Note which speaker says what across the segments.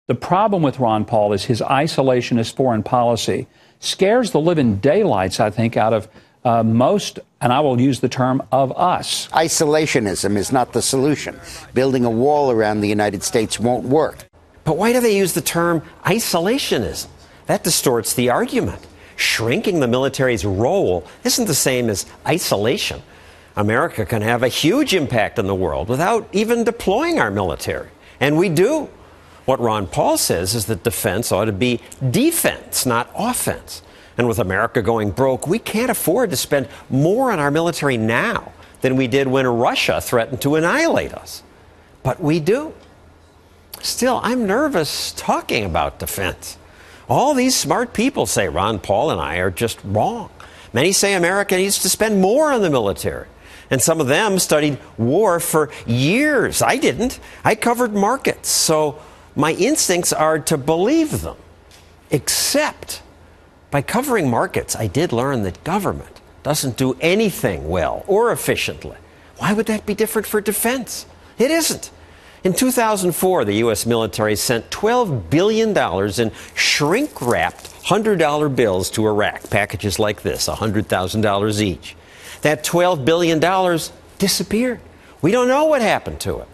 Speaker 1: The problem with Ron Paul is his isolationist foreign policy scares the living daylights, I think, out of most, and I will use the term, of us.
Speaker 2: Isolationism is not the solution. Building a wall around the United States won't work.
Speaker 3: But why do they use the term isolationism? That distorts the argument. Shrinking the military's role isn't the same as isolation. America can have a huge impact in the world without even deploying our military. And we do. What Ron Paul says is that defense ought to be defense, not offense. And with America going broke, we can't afford to spend more on our military now than we did when Russia threatened to annihilate us. But we do. Still, I'm nervous talking about defense. All these smart people say Ron Paul and I are just wrong. Many say America needs to spend more on the military. And some of them studied war for years. I didn't. I covered markets. So my instincts are to believe them. Except by covering markets, I did learn that government doesn't do anything well or efficiently. Why would that be different for defense? It isn't. In 2004, the U.S. military sent $12 billion in shrink-wrapped $100 bills to Iraq, packages like this, $100,000 each. That $12 billion disappeared. We don't know what happened to it.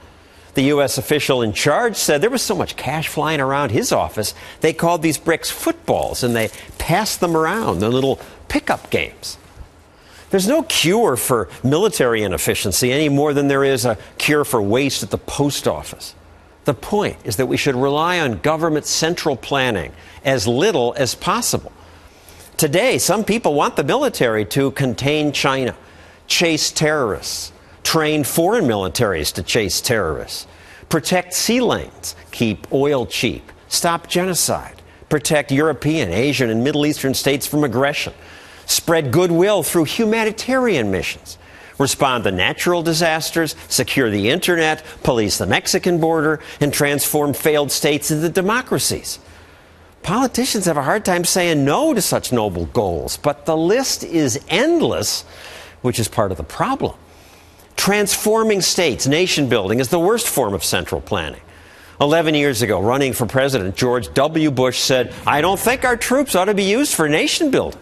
Speaker 3: The U.S. official in charge said there was so much cash flying around his office, they called these bricks footballs, and they passed them around, the little pickup games. There's no cure for military inefficiency any more than there is a cure for waste at the post office. The point is that we should rely on government central planning as little as possible. Today, some people want the military to contain China, chase terrorists, train foreign militaries to chase terrorists, protect sea lanes, keep oil cheap, stop genocide, protect European, Asian, and Middle Eastern states from aggression, spread goodwill through humanitarian missions, respond to natural disasters, secure the internet, police the Mexican border, and transform failed states into democracies. Politicians have a hard time saying no to such noble goals, but the list is endless, which is part of the problem. Transforming states, nation building, is the worst form of central planning. 11 years ago, running for president, George W. Bush said, "I don't think our troops ought to be used for nation building."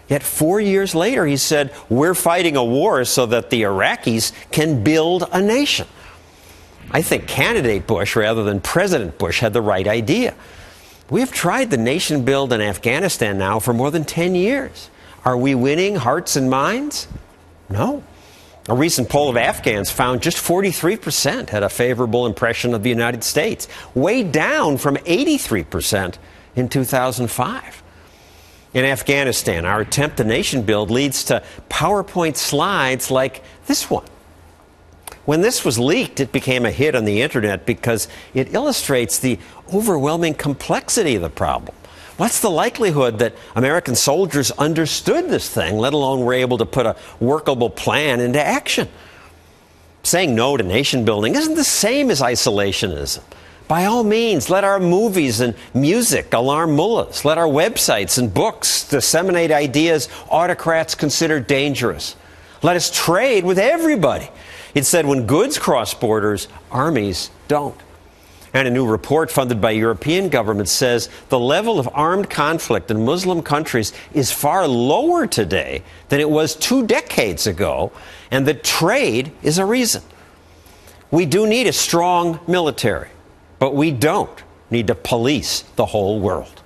Speaker 3: Yet 4 years later, he said, "We're fighting a war so that the Iraqis can build a nation." I think candidate Bush, rather than President Bush, had the right idea. We have tried the nation build in Afghanistan now for more than 10 years. Are we winning hearts and minds? No. A recent poll of Afghans found just 43% had a favorable impression of the United States, way down from 83% in 2005. In Afghanistan, our attempt to nation build leads to PowerPoint slides like this one. When this was leaked, it became a hit on the internet because it illustrates the overwhelming complexity of the problem. What's the likelihood that American soldiers understood this thing, let alone were able to put a workable plan into action? Saying no to nation building isn't the same as isolationism. By all means, let our movies and music alarm mullahs. Let our websites and books disseminate ideas autocrats consider dangerous. Let us trade with everybody. It said when goods cross borders, armies don't. And a new report funded by European governments says the level of armed conflict in Muslim countries is far lower today than it was 2 decades ago, and that trade is a reason. We do need a strong military, but we don't need to police the whole world.